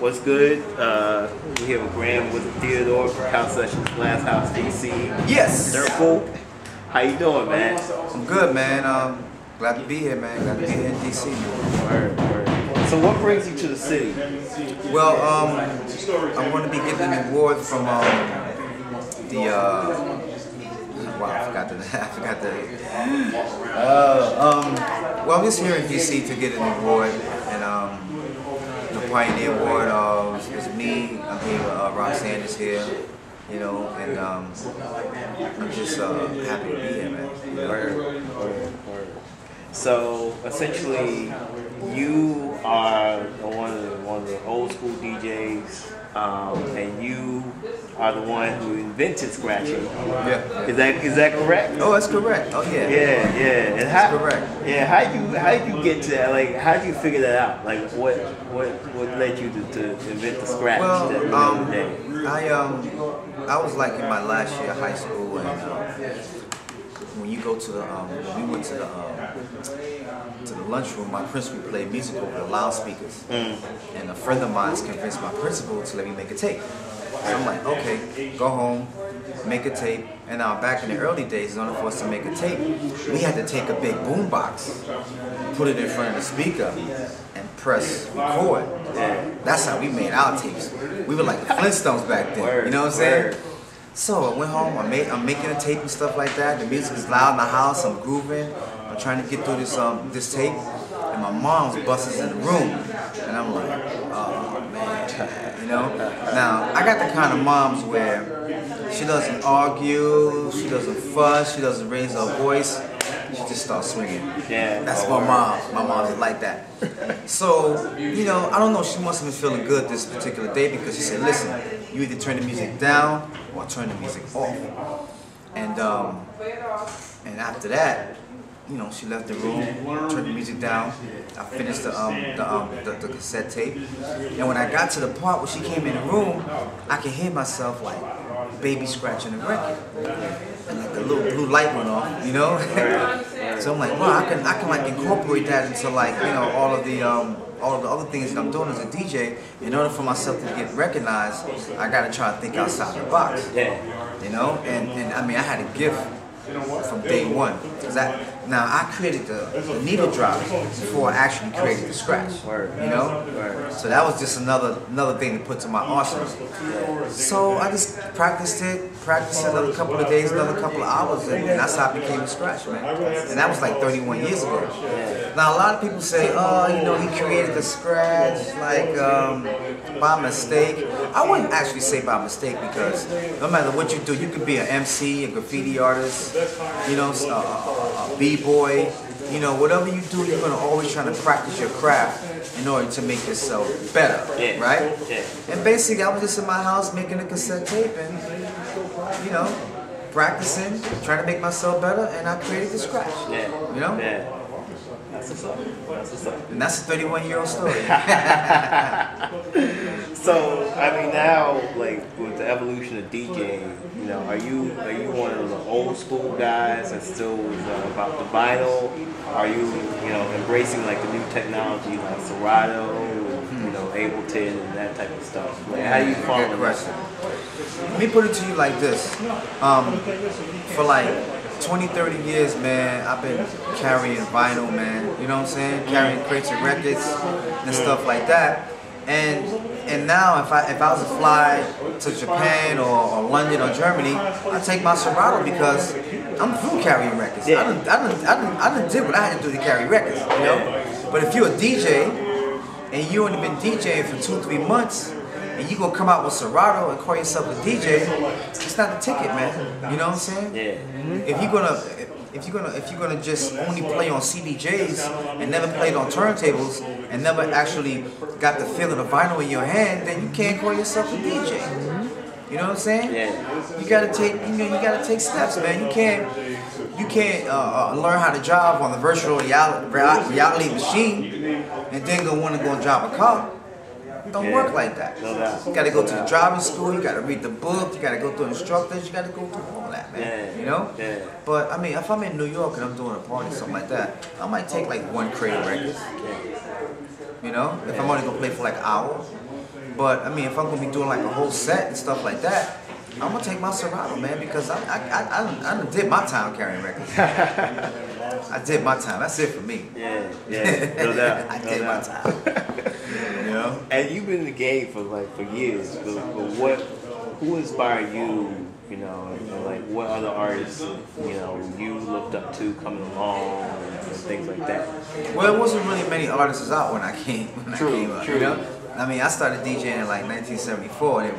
What's good? We have a Graham with Theodore from House Sessions, Glass House, DC. Yes. Durkl. How you doing, man? I'm good, man. Glad to be here, man. Glad to be here in DC. Word. So what brings you to the city? Well, I'm going to be getting an award from wow, I forgot the. Well, I'm just here in DC to get an award, and the Pioneer Award is me. I'm here with Roxanne is here, you know, and I'm just happy to be here, man. Word. So essentially, you are one of the old school DJs, and you are the one who invented scratching. Yeah. Is that correct? Oh, that's correct. Oh, yeah. Yeah. And that's correct. Yeah. How did you get to that? Like, how did you figure that out? Like, what led you to invent the scratch? Well, I was like in my last year of high school, and when you go to the we went to the lunchroom, my principal played music over the loudspeakers, and a friend of mine convinced my principal to let me make a tape. So I'm like, okay, go home, make a tape. And now back in the early days, in order for us to make a tape, we had to take a big boom box, put it in front of the speaker, and press record. That's how we made our tapes. We were like the Flintstones back then. You know what I'm saying? So I went home, I'm making a tape and stuff like that. The music is loud in the house, I'm grooving. I'm trying to get through this tape. And my mom's busts in the room. And I'm like, oh man, you know? Now, I got the kind of moms where she doesn't argue, she doesn't fuss, she doesn't raise her voice. She just starts swinging. Yeah. That's my mom. My mom's like that. So, you know, I don't know, she must have been feeling good this particular day because she said, listen, you either turn the music down or turn the music off. And after that, you know, she left the room, turned the music down. I finished the cassette tape. And when I got to the part where she came in the room, I could hear myself like baby scratching the record. And like a little blue light went off, you know? So I'm like, wow, I can like incorporate that into like, you know, all of the other things that I'm doing as a DJ. In order for myself to get recognized, I gotta try to think outside the box. You know? And I mean, I had a gift from day one. Now I created the needle drop before I actually created the scratch. You know? So that was just another thing to put to my arsenal. So I just practiced it another couple of days, another couple of hours, and that's how I became a scratch, man. And that was like 31 years ago. Now a lot of people say, oh, you know, he created the scratch like by mistake. I wouldn't actually say by mistake because no matter what you do, you could be an MC, a graffiti artist, you know, a b-boy, you know, whatever you do, you're gonna always try to practice your craft in order to make yourself better, right? And basically, I was just in my house making a cassette tape and, you know, practicing, trying to make myself better, and I created the scratch. You know? That's what's up. And that's a 31-year-old story. So, I mean, now, like, with the evolution of DJing, you know, are you one of the old school guys that still was about the vinyl? Are you know, embracing like the new technology like Serato, you know, Ableton and that type of stuff? Like, how do you follow Good question. Let me put it to you like this. For like 20, 30 years, man, I've been carrying vinyl, man. You know what I'm saying? Carrying crates of records and stuff like that. And now, if I was to fly to Japan or London or Germany, I take my Serato because I'm through carrying records. I done did what I had to do to carry records, you know. But if you're a DJ and you only been DJing for 2-3 months, and you gonna come out with Serato and call yourself a DJ, it's not the ticket, man. You know what I'm saying? If you're gonna just only play on CDJs and never played on turntables and never actually got the feel of the vinyl in your hand, then you can't call yourself a DJ. You know what I'm saying? You gotta take steps, man. You can't learn how to drive on the virtual reality machine and then want to go and drive a car. It don't work like that. You gotta go to the driving school, you gotta read the book, you gotta go through instructors, you gotta go through all that, man. You know? But I mean, if I'm in New York and I'm doing a party, something like that, I might take like one crate of records. You know? If I'm only gonna play for like an hour. But I mean, if I'm gonna be doing like a whole set and stuff like that, I'm gonna take my Serato, man, because I done did my time carrying records. I did my time. That's it for me. Yeah, no doubt. I did my time. You know. And you've been in the game for years. But who inspired you? You know, and like what other artists you looked up to coming along and things like that. Well, it wasn't really many artists out when I came up. True. You know. I mean, I started DJing in like 1974.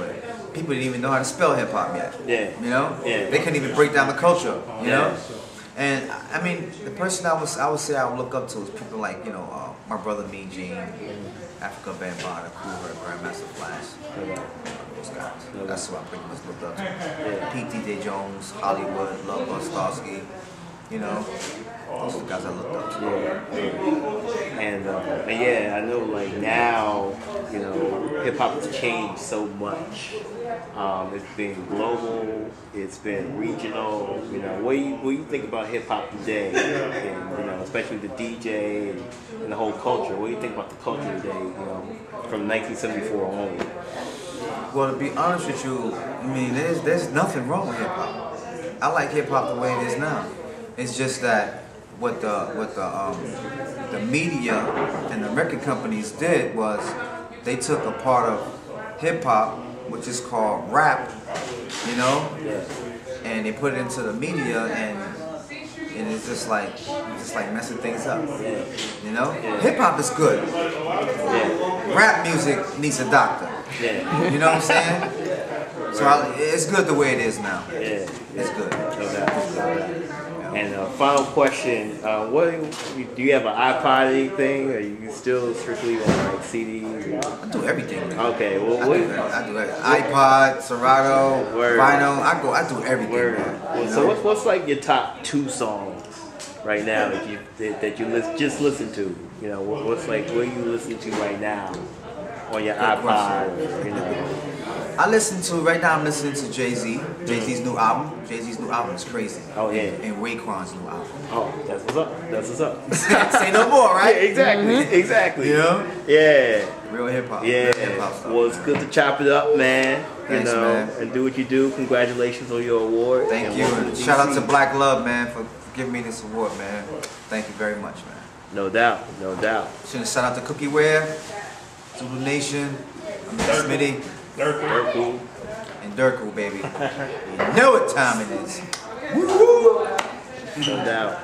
People didn't even know how to spell hip hop yet. Yeah. You know. Yeah. They couldn't even break down the culture. You know. And I mean, the person I would say I would look up to is people like my brother Mean Gene, Africa Bambaataa, Cool Herc, Grandmaster Flash. Those guys. That's who I pretty much looked up to. Pete DJ Jones, Hollywood, Love Buzz Starsky. You know, those are the guys I looked up to. And yeah, I know like now, hip hop has changed so much. It's been global, it's been regional. What do you think about hip hop today? And especially the DJ and the whole culture. What do you think about the culture today? From 1974 on. Well, to be honest with you, I mean, there's nothing wrong with hip hop. I like hip hop the way it is now. It's just that what the media and the record companies did was they took a part of hip hop, which is called rap, and they put it into the media, and it's just like messing things up. Hip hop is good. Rap music needs a doctor. You know what I'm saying? So it's good the way it is now. It's good. And final question: do you have an iPod or anything, or are you still strictly on like CDs? I do everything. Man. Okay, well, I do everything. iPod, Serato, vinyl. I do everything. Well, so what's like your top 2 songs right now that you just listen to? What are you listening to right now on your iPod? Right now I'm listening to Jay-Z. Jay-Z's new album. Jay-Z's new album is crazy. Oh yeah. And Raekwon's new album. Oh, that's what's up. Say no more, right? Yeah, exactly. Yeah. Real hip hop. Yeah. Real hip-hop stuff, well, it's good to chop it up, man. Thanks, man. And do what you do. Congratulations on your award. Thank you. And shout out to Black Love, man, for giving me this award, man. Thank you very much, man. No doubt. Shout out to Cookieware, Zulu Nation, Smitty. Durkl. And Durkl, baby. You know what time it is. No doubt.